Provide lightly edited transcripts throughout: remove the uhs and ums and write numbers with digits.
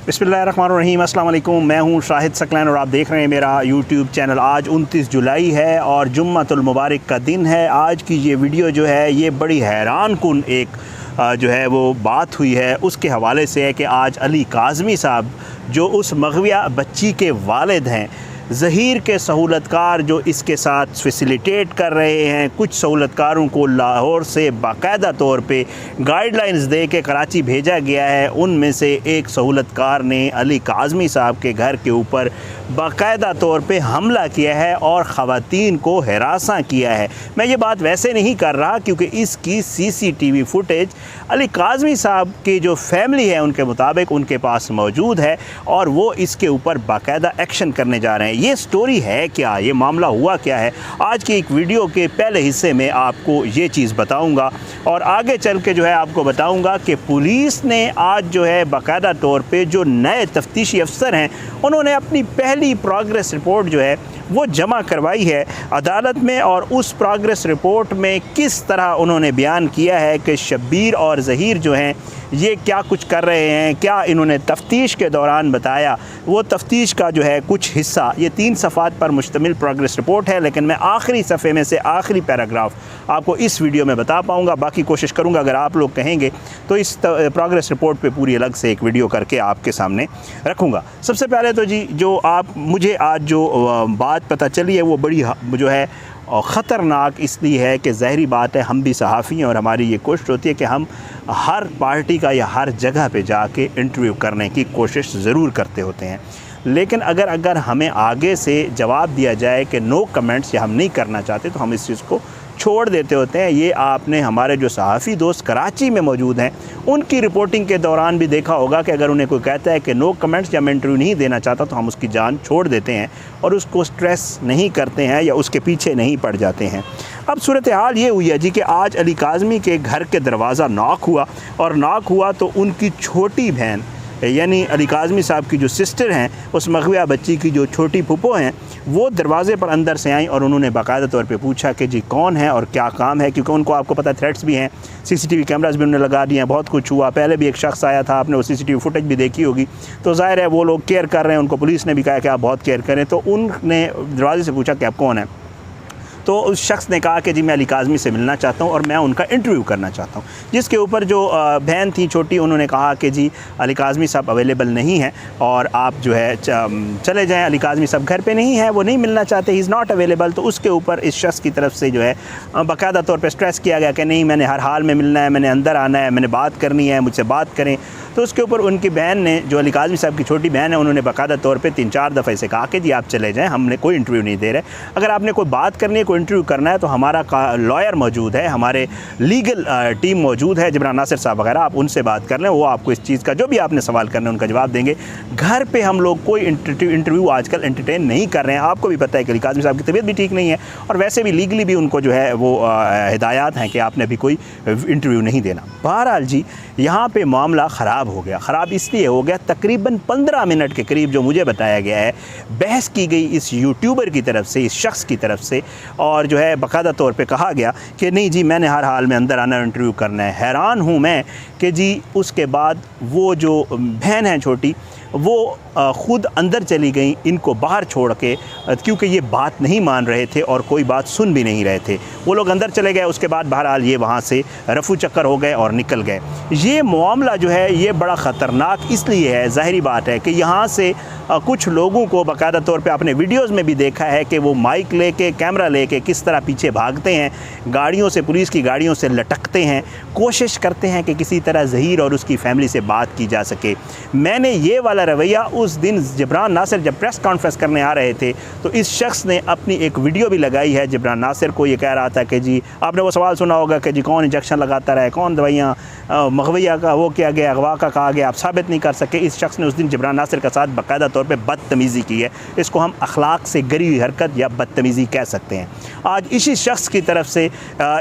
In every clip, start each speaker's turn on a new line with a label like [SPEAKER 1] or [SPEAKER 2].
[SPEAKER 1] बिस्मिल्लाहिर्रहमानिर्रहीम, अस्सलाम वालेकुम। मैं हूं शाहिद सकलैन और आप देख रहे हैं मेरा यूट्यूब चैनल। आज 29 जुलाई है और जुम्मतुल मुबारक का दिन है। आज की ये वीडियो जो है ये बड़ी हैरान कुन एक जो है वो बात हुई है, उसके हवाले से है कि आज अली काज़मी साहब जो उस मग़विया बच्ची के वालिद हैं, ज़हीर के सहूलतकार जो इसके साथ फैसिलिटेट कर रहे हैं, कुछ सहूलतकारों को लाहौर से बाकायदा तौर पे गाइडलाइंस दे के कराची भेजा गया है। उनमें से एक सहूलतकार ने अली काज़मी साहब के घर के ऊपर बाकायदा तौर पे हमला किया है और ख़वातीन को हरासा किया है। मैं ये बात वैसे नहीं कर रहा क्योंकि इसकी CCTV फुटेज अली काज़मी साहब की जो फैमिली है उनके मुताबिक उनके पास मौजूद है और वो इसके ऊपर बाकायदा एक्शन करने जा रहे हैं। ये स्टोरी है क्या, ये मामला हुआ क्या है, आज की एक वीडियो के पहले हिस्से में आपको ये चीज़ बताऊंगा और आगे चल के जो है आपको बताऊंगा कि पुलिस ने आज जो है बाकायदा तौर पे जो नए तफ्तीशी अफसर हैं उन्होंने अपनी पहली प्रोग्रेस रिपोर्ट जो है वो जमा करवाई है अदालत में और उस प्रोग्रेस रिपोर्ट में किस तरह उन्होंने बयान किया है कि शब्बीर और ज़हीर जो हैं ये क्या कुछ कर रहे हैं, क्या इन्होंने तफ्तीश के दौरान बताया। वो तफ्तीश का जो है कुछ हिस्सा, ये 3 सफ़ात पर मुश्तमिल प्रोग्रेस रिपोर्ट है, लेकिन मैं आखिरी सफ़े में से आखिरी पैराग्राफ आपको इस वीडियो में बता पाऊँगा। बाकी कोशिश करूँगा अगर आप लोग कहेंगे तो इस प्रोग्रेस रिपोर्ट पर पूरी अलग से एक वीडियो करके आपके सामने रखूँगा। सबसे पहले तो जी जो आप मुझे आज जो बात पता चली है वो बड़ी जो है और ख़तरनाक इसलिए है कि ज़ाहिरी बात है हम भी सहाफ़ी हैं और हमारी ये कोशिश होती है कि हम हर पार्टी का या हर जगह पे जाके इंटरव्यू करने की कोशिश ज़रूर करते होते हैं, लेकिन अगर हमें आगे से जवाब दिया जाए कि नो कमेंट्स या हम नहीं करना चाहते तो हम इस चीज़ को छोड़ देते होते हैं। ये आपने हमारे जो सहाफ़ी दोस्त कराची में मौजूद हैं उनकी रिपोर्टिंग के दौरान भी देखा होगा कि अगर उन्हें कोई कहता है कि नो कमेंट्स या मैं इंटरव्यू नहीं देना चाहता तो हम उसकी जान छोड़ देते हैं और उसको स्ट्रेस नहीं करते हैं या उसके पीछे नहीं पड़ जाते हैं। अब सूरत हाल ये हुई है जी कि आज अली काज़मी के घर के दरवाज़ा नॉक हुआ और नॉक हुआ तो उनकी छोटी बहन यानी अली काज़मी साहब की जो सिस्टर हैं, उस मग़विया बच्ची की जो छोटी फूफो हैं, वो दरवाज़े पर अंदर से आई और उन्होंने बाकायदा तौर पे पूछा कि जी कौन है और क्या काम है, क्योंकि उनको आपको पता थ्रेट्स भी हैं, CCTV कैमरास भी उन्होंने लगा दिए हैं, बहुत कुछ हुआ। पहले भी एक शख्स आया था, आपने वो CCTV फुटेज भी देखी होगी, तो ज़ाहिर है वो लोग केयर कर रहे हैं, उनको पुलिस ने भी कहा कि आप बहुत केयर करें। तो उनने दरवाज़े से पूछा कि आप कौन है, तो उस शख्स ने कहा कि जी मैं अली काज़मी से मिलना चाहता हूँ और मैं उनका इंटरव्यू करना चाहता हूँ। जिसके ऊपर जो बहन थी छोटी, उन्होंने कहा कि जी अली काज़मी साहब अवेलेबल नहीं हैं और आप जो है चले जाएं, अली काज़मी साहब घर पे नहीं है, वो नहीं मिलना चाहते, ही इज़ नॉट अवेलेबल। तो उसके ऊपर इस शख्स की तरफ से जो है बाकायदा तौर पर स्ट्रेस किया गया कि नहीं, मैंने हर हाल में मिलना है, मैंने अंदर आना है, मैंने बात करनी है, मुझसे बात करें। तो उसके ऊपर उनकी बहन ने, जो अली काज़मी साहब की छोटी बहन है, उन्होंने बाकायदा तौर पे 3-4 दफ़े से कहा कि जी आप चले जाएं, हमने कोई इंटरव्यू नहीं दे रहे। अगर आपने कोई बात करनी है, कोई इंटरव्यू करना है तो हमारा लॉयर मौजूद है, हमारे लीगल टीम मौजूद है, जिब्रान नासिर साहब वगैरह, आप उनसे बात कर लें, वो आपको इस चीज़ का जो भी आपने सवाल करना है उनका जवाब देंगे। घर पर हम लोग कोई इंटरव्यू आजकल एंटरटेन नहीं कर रहे हैं। आपको भी पता है कि अली काज़मी साहब की तबीयत भी ठीक नहीं है और वैसे भी लीगली भी उनको जो है वो हिदायत हैं कि आपने भी कोई इंटरव्यू नहीं देना। बहरहाल जी यहाँ पर मामला ख़राब हो गया। ख़राब इसलिए हो गया, तकरीबन 15 मिनट के करीब जो मुझे बताया गया है बहस की गई इस यूट्यूबर की तरफ से, इस शख्स की तरफ से, और जो है बाकायदा तौर पे कहा गया कि नहीं जी मैंने हर हाल में अंदर आना, इंटरव्यू करना है। हैरान हूँ मैं कि जी उसके बाद वो जो बहन है छोटी, वो ख़ुद अंदर चली गई इनको बाहर छोड़ के, क्योंकि ये बात नहीं मान रहे थे और कोई बात सुन भी नहीं रहे थे। वो लोग अंदर चले गए, उसके बाद बहरहाल ये वहाँ से रफू चक्कर हो गए और निकल गए। ये मामला जो है ये बड़ा ख़तरनाक इसलिए है, ज़ाहिरी बात है कि यहाँ से कुछ लोगों को बाकायदा तौर पे आपने वीडियोज़ में भी देखा है कि वो माइक लेके, कैमरा लेके किस तरह पीछे भागते हैं, गाड़ियों से, पुलिस की गाड़ियों से लटकते हैं, कोशिश करते हैं कि किसी तरह ज़हीर और उसकी फैमिली से बात की जा सके। मैंने ये वाला रवैया उस दिन जिब्रान नासिर जब प्रेस कॉन्फ्रेंस करने आ रहे थे तो इस शख्स ने अपनी एक वीडियो भी लगाई है। जिब्रान नासिर को ये कह रहा था कि जी आपने वो सवाल सुना होगा कि जी कौन इंजेक्शन लगाता रहा है, कौन दवाइयाँ मग़विया का वो किया गया, अगवा का कहा गया, आप साबित नहीं कर सके। इस शख्स ने उस दिन जिब्रान नासिर के साथ बाकायदा तौर पे बदतमीज़ी की है। इसको हम अखलाक से गरी हुई हरकत या बदतमीज़ी कह सकते हैं। आज इसी शख्स की तरफ से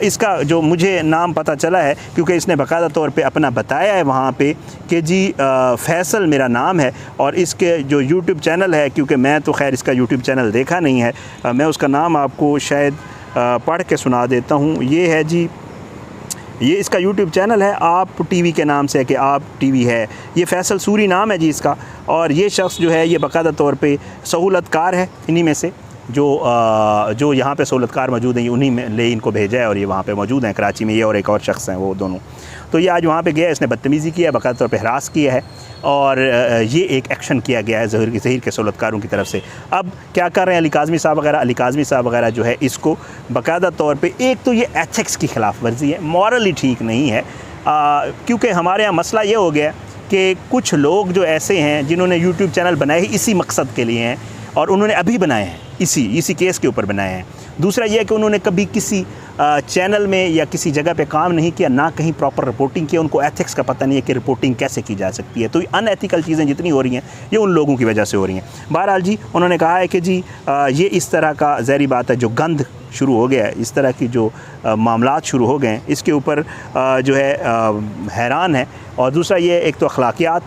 [SPEAKER 1] इसका जो मुझे नाम पता चला है, क्योंकि इसने बाकायदा तौर पे अपना बताया है वहाँ पे कि जी फैसल मेरा नाम है और इसके जो यूट्यूब चैनल है, क्योंकि मैं तो खैर इसका यूट्यूब चैनल देखा नहीं है, मैं उसका नाम आपको शायद पढ़ के सुना देता हूँ। ये है जी ये इसका यूट्यूब चैनल है आप टीवी के नाम से, कि आप टीवी है। ये फैसल सूरी नाम है जी इसका। और ये शख्स जो है ये बाकायदा तौर पे सहूलतकार है, इन्हीं में से जो यहाँ पे सहूलतकार मौजूद हैं, उन्हीं में ले इनको भेजा है और ये वहाँ पे मौजूद हैं कराची में, ये और एक और शख्स हैं, वो दोनों। तो ये आज वहाँ पे गया, इसने बदतमीज़ी किया है, बाकायदा तौर पे हरास किया है और ये एक एक्शन किया गया है ज़हीर के सहूलतकारों की तरफ से। अब क्या कर रहे हैं अली काज़मी साहब वगैरह जो है इसको बाकायदा तौर पे, एक तो ये एथिक्स की खिलाफ वर्जी है, मॉरली ठीक नहीं है, क्योंकि हमारे यहाँ मसला ये हो गया कि कुछ लोग जो ऐसे हैं जिन्होंने यूट्यूब चैनल बनाए ही इसी मकसद के लिए हैं और उन्होंने अभी बनाए हैं, इसी केस के ऊपर बनाए हैं। दूसरा ये है कि उन्होंने कभी किसी चैनल में या किसी जगह पे काम नहीं किया, ना कहीं प्रॉपर रिपोर्टिंग किया, उनको एथिक्स का पता नहीं है कि रिपोर्टिंग कैसे की जा सकती है। तो अनएथिकल चीज़ें जितनी हो रही हैं ये उन लोगों की वजह से हो रही हैं। बहरहाल जी उन्होंने कहा है कि जी ये इस तरह का ज़ाहिर बात है जो गंद शुरू हो गया है, इस तरह की जो मामलात शुरू हो गए हैं, इसके ऊपर जो है हैरान है। और दूसरा ये, एक तो अखलाकियात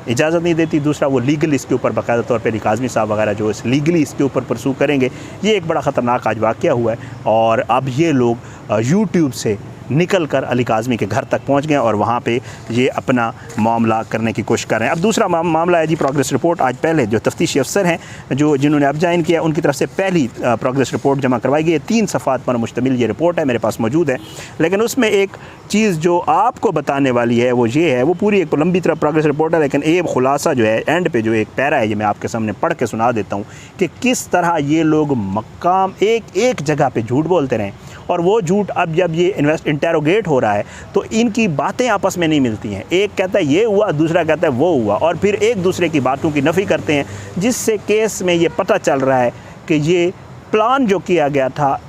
[SPEAKER 1] इजाज़त नहीं देती, दूसरा वो लीगल इसके ऊपर बाकायदा तौर पे अली काज़मी साहब वगैरह जो इस लीगली इसके ऊपर परसू करेंगे। ये एक बड़ा ख़तरनाक आज वाक़या हुआ है और अब ये लोग यूट्यूब से निकल कर अली काज़मी के घर तक पहुंच गए और वहाँ पे ये अपना मामला करने की कोशिश कर रहे हैं। अब दूसरा मामला है जी प्रोग्रेस रिपोर्ट। आज पहले जो तफ्तीशी अफसर हैं जिन्होंने अब ज्वाइन किया, उनकी तरफ से पहली प्रोग्रेस रिपोर्ट जमा करवाई गई है। 3 सफ़ात पर मुश्तमिल ये रिपोर्ट है, मेरे पास मौजूद है। लेकिन उसमें एक चीज़ जो आपको बताने वाली है वो ये है, वो पूरी एक लंबी तरह प्रोग्रेस रिपोर्ट है, लेकिन एक खुलासा जो है एंड पे जो एक पैरा है ये मैं आपके सामने पढ़ के सुना देता हूँ कि किस तरह ये लोग मकाम एक जगह पर झूठ बोलते रहें और वो झूठ अब जब ये इंटेरोगेट हो रहा है तो इनकी बातें आपस में नहीं मिलती हैं। एक कहता है ये हुआ, दूसरा कहता है वो हुआ, और फिर एक दूसरे की बातों की नफ़ी करते हैं, जिससे केस में ये पता चल रहा है कि ये प्लान जो किया गया था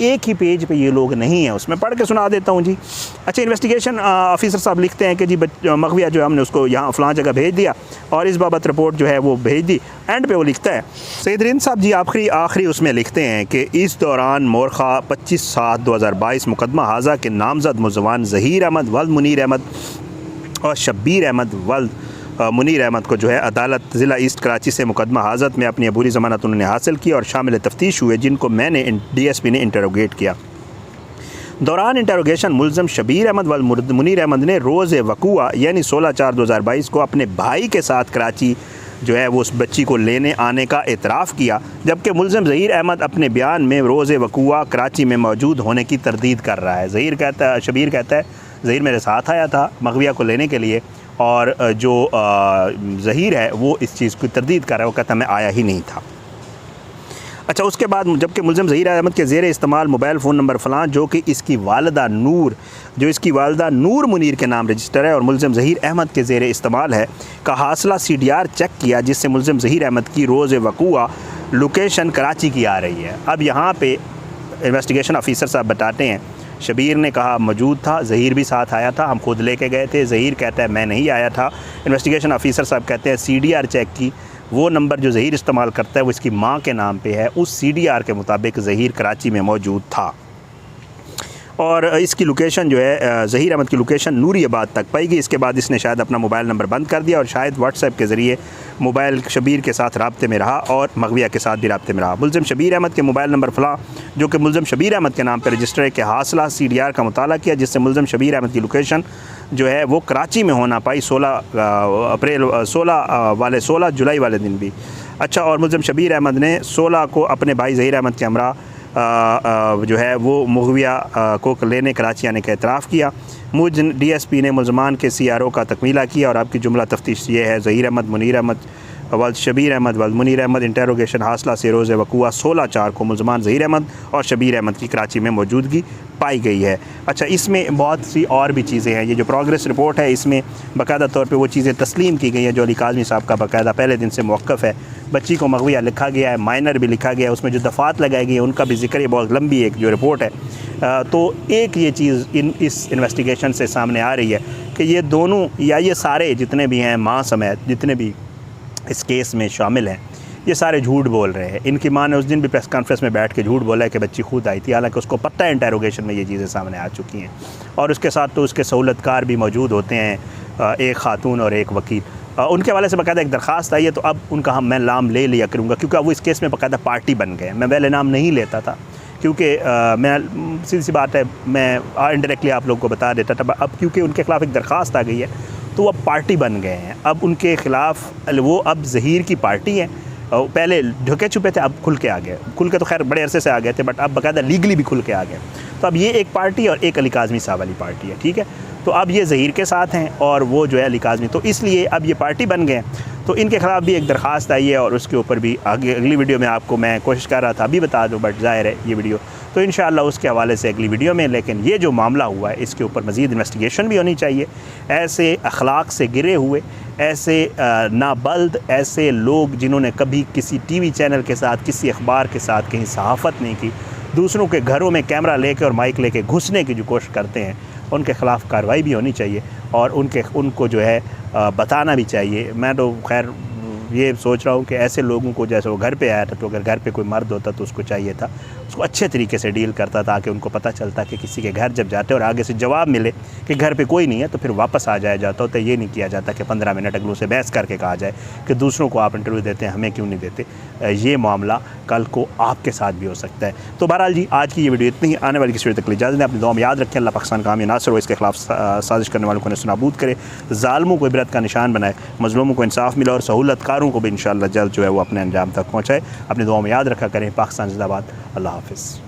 [SPEAKER 1] एक ही पेज पे ये लोग नहीं हैं। उसमें पढ़ के सुना देता हूँ जी। अच्छा, इन्वेस्टिगेशन ऑफिसर साहब लिखते हैं कि जी मगविया जो है हमने उसको यहाँ फ़लाँ जगह भेज दिया और इस बाबत रिपोर्ट जो है वो भेज दी। एंड पे वो लिखता है सईद साहब जी आखिरी उसमें लिखते हैं कि इस दौरान मोरखा 25/7/2022 मुकदमा हाजा के नामजद मुलज़मान ज़हीर अहमद वल्द मुनीर अहमद और शब्बीर अहमद वल्द मुनीर अहमद को जो है अदालत ज़िला ईस्ट कराची से मुकदमा हाजत में अपनी अबूरी ज़मानत उन्होंने हासिल की और शामिल तफ्तीश हुए, जिनको मैंने DSP ने इंटरोगेट किया। दौरान इंटरोगेशन मुलज़म शब्बीर अहमद व मुनीर अहमद ने रोज़ वक़ुआ यानी 16/4/2022 को अपने भाई के साथ कराची जो है वो उस बच्ची को लेने आने का एतराफ़ किया, जबकि मुलज़म ज़हीर अहमद अपने बयान में रोज़ वक़ुआ कराची में मौजूद होने की तरदीद कर रहा है। शब्बीर कहता है ज़हीर मेरे साथ आया था मगविया को लेने के लिए और जो ज़हीर है वो इस चीज़ की तरदीद कर रहा है, वो कहता मैं आया ही नहीं था। अच्छा, उसके बाद जबकि मुलज़म ज़हीर अहमद के ज़ेर इस्तेमाल मोबाइल फ़ोन नंबर फ़लाँ जो कि इसकी वालदा नूर मुनीर के नाम रजिस्टर है और मुलज़म ज़हीर अहमद के ज़ेर इस्तेमाल है का हासिला CDR चेक किया, जिससे मुलज़म ज़हीर अहमद की रोज़ वक़ुआ लोकेशन कराची की आ रही है। अब यहाँ पे इन्वेस्टिगेशन ऑफिसर साहब बताते हैं शब्बीर ने कहा मौजूद था, ज़हीर भी साथ आया था, हम खुद लेके गए थे। ज़हीर कहता है मैं नहीं आया था। इन्वेस्टिगेशन ऑफिसर साहब कहते हैं CDR चेक की, वो नंबर जो ज़हीर इस्तेमाल करता है वो इसकी मां के नाम पे है, उस CDR के मुताबिक ज़हीर कराची में मौजूद था और इसकी लोकेशन जो है ज़हीर अहमद की लोकेशन नूरियाबाद तक पाई गई। इसके बाद इसने शायद अपना मोबाइल नंबर बंद कर दिया और शायद व्हाट्सएप के ज़रिए मोबाइल शब्बीर के साथ राब्ते में रहा और मगविया के साथ भी राब्ते में रहा। मुलज़म शब्बीर अहमद के मोबाइल नंबर फ़लाँ जो कि मुलज़म शब्बीर अहमद के नाम पर रजिस्टर है के हासिला CDR का मुताला किया, जिससे मुलज़म शब्बीर अहमद की लोकेशन जो है वो कराची में होना पाई 16 जुलाई वाले दिन भी। अच्छा, और मुलज़म शब्बीर अहमद ने 16 को अपने भाई ज़हीर अहमद के हमरा जो है वो मगविया को लेने कराची आने का एतराफ़ किया। मुझ DSP ने मुलज़मान के CRO का तकमीला किया और आपकी जुमला तफ्तीश ये है ज़हीर अहमद मुनीर अहमद वल्द शब्बीर अहमद वल्द मुनीर अहमद इंटेरोगेशन हासिला से रोज़ वक़ुआ 16/4 को मुलज़मान ज़हीर अहमद और शब्बीर अहमद की कराची में मौजूदगी पाई गई है। अच्छा, इसमें बहुत सी और भी चीज़ें हैं। ये जो प्रोग्रेस रिपोर्ट है इसमें बाकायदा तौर पे वो चीज़ें तस्लीम की गई हैं जो अली काज़मी साहब का बाकायदा पहले दिन से मौक़िफ़ है। बच्ची को मगविया लिखा गया है, माइनर भी लिखा गया है, उसमें जो दफ़ात लगाई गई है उनका भी ज़िक्र, बहुत लंबी एक जो रिपोर्ट है। तो एक ये चीज़ इस इन्वेस्टिगेशन से सामने आ रही है कि ये दोनों या ये सारे जितने भी हैं माँ समेत जितने भी इस केस में शामिल हैं ये सारे झूठ बोल रहे हैं। इनकी माँ ने उस दिन भी प्रेस कॉन्फ्रेंस में बैठ के झूठ बोला है कि बच्ची खुद आई थी, हालांकि उसको पता है इंटेरोगेशन में ये चीज़ें सामने आ चुकी हैं। और उसके साथ तो उसके सहूलतकार भी मौजूद होते हैं, एक खातून और एक वकील। उनके वाले से बाकायदा एक दरख्वास्त आई है, तो अब उनका मैं नाम ले लिया करूँगा क्योंकि अब वो इस केस में बाकायदा पार्टी बन गए। मैं पहले नाम नहीं लेता था क्योंकि मैं सीधी सी बात है, मैं इनडायरेक्टली आप लोगों को बता देता था। अब क्योंकि उनके ख़िलाफ़ एक दरख्वास्त आ गई है तो वो अब पार्टी बन गए हैं। अब उनके ख़िलाफ़ वो अब ज़हीर की पार्टी है। पहले ढके छुपे थे, अब खुल के आ गए। खुल के तो खैर बड़े अरसे से आ गए थे, बट अब बाकायदा लीगली भी खुल के आ गए। तो अब ये एक पार्टी और एक अली काज़मी साहब वाली पार्टी है, ठीक है। तो अब ये ज़हीर के साथ हैं और वो जो है अली काज़मी, तो इसलिए अब ये पार्टी बन गए। तो इनके ख़िलाफ़ भी एक दरख्वास्त आई है और उसके ऊपर भी आगे अगली वीडियो में आपको मैं कोशिश कर रहा था अभी बता दूं, बट ज़ाहिर है ये वीडियो तो इंशाअल्लाह उसके हवाले से अगली वीडियो में। लेकिन ये जो मामला हुआ है इसके ऊपर मज़ीद इन्वेस्टिगेशन भी होनी चाहिए। ऐसे अखलाक से गिरे हुए, ऐसे नाबल्द, ऐसे लोग जिन्होंने कभी किसी टीवी चैनल के साथ, किसी अखबार के साथ कहीं सहाफ़त नहीं की, दूसरों के घरों में कैमरा लेके और माइक लेके घुसने की जो कोशिश करते हैं, उनके ख़िलाफ़ कार्रवाई भी होनी चाहिए और उनको जो है बताना भी चाहिए। मैं तो खैर ये सोच रहा हूँ कि ऐसे लोगों को, जैसे वो घर पे आया था, तो अगर घर पे कोई मर्द होता तो उसको चाहिए था उसको अच्छे तरीके से डील करता, ताकि उनको पता चलता कि किसी के घर जब जाते और आगे से जवाब मिले कि घर पे कोई नहीं है तो फिर वापस आ जाया जाता। तो ये नहीं किया जाता कि 15 मिनट अगलों से बहस करके कहा जाए कि दूसरों को आप इंटरव्यू देते हैं, हमें क्यों नहीं देते। ये मामला कल को आपके साथ भी हो सकता है। तो बहरहाल जी, आज की ये वीडियो इतनी ही। आने वाली किसी वीडियो तक इजाज़त दें। अपनी दुआ में याद रखें। अल्लाह पाकिस्तान का हामी नासर हो, इसके खिलाफ साजिश करने वालों को नाबूद करे, ज़ालिमों को इबरत का निशान बनाए, मज़लूमों को इंसाफ मिले और सहूलतकारों को भी इंशाअल्लाह जल्द जो है वो अपने अंजाम तक पहुँचाए। अपनी दुआ में याद रखा करें। पाकिस्तान जिंदाबाद। अल्लाह हाफ़िज़।